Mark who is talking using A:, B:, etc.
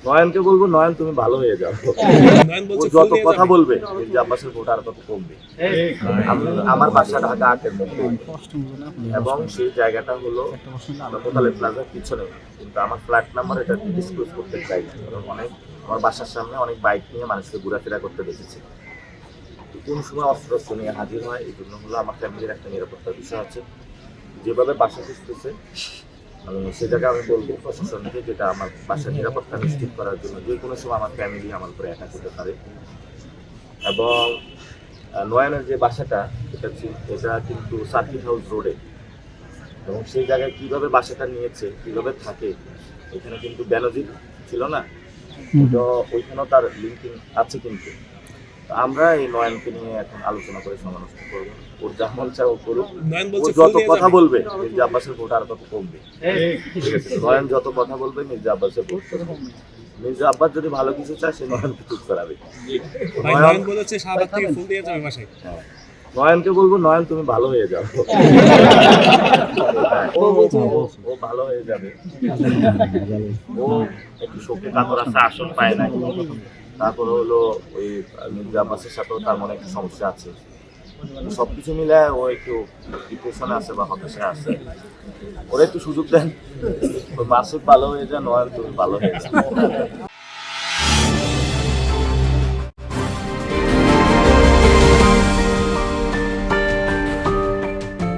A: নয়নকে বলবো, নয়ন তুমি ভালো হয়ে যাও। ও যত কথা বলবে মির্জা আব্বাসের ভোট আর তত কমবে। আমি আমার বাসা ঢাকা 8-এর মধ্যে এবং সেই জায়গাটা হলো কোতালে প্লাজার পিছনে, কিন্তু আমার ফ্ল্যাট নাম্বার এটা ডিসক্লোজ করতে চাই না, কারণ অনেক আমার বাসার সামনে অনেক বাইক নিয়ে মানুষকে ঘোরাফেরা করতে দেখেছি। কোন সময় অস্ত্র নিয়ে হাজির হয়, এই জন্য হলো আমার ফ্যামিলির একটা নিরাপত্তার বিষয় আছে। যেভাবে বাসা খুঁজতেছে সে জায়গায় আমি বলবো প্রশাসনকে, যেটা আমার বাসার নিরাপত্তা নিশ্চিত করার জন্য যে কোনো সময় আমার ফ্যামিলি আমার উপরে অ্যাটাক হতে পারে। এবং নয়নের যে বাসাটা এটা কিন্তু সার্কিট হাউস রোডে, এবং সেই জায়গায় কিভাবে বাসাটা নিয়েছে, কিভাবে থাকে, এখানে কিন্তু বেনজির ছিল না, তো ওইখানেও তার লিঙ্কিং আছে। কিন্তু আমরা এই নয়নকে নিয়ে এখন আলোচনা করে সমালোচনা করবো, ওর যা মন চায় ও করুক। ও যত কথা বলবে মির্জা আব্বাসের ভোট আর তত কমবে। ঠিক আছে, নয়ন যত কথা বলবে মির্জা আব্বাসের ভোট কমবে। মির্জা আব্বাস যদি ভালো কিছু চায় সে নয়নকে চুপ করাবে। নয়নকে বলবো, নয়ন তুমি ভালো হয়ে যাও। ও ভালো হয়ে যাবে। ও একটু শক্তি কাতর আছে, আসন পায় নাই। তারপরে হলো ওই মির্জা আব্বাসের সাথেও তার মনে একটা সমস্যা আছে। সবকিছু মিলে ও একটু ডিপ্রেশনে আছে বা হতাশায় আছে। ওরা একটু সুযোগ দেন, মাসুদ ভালো হয়ে যায়, নয়ন তুমি ভালো হয়ে যায়।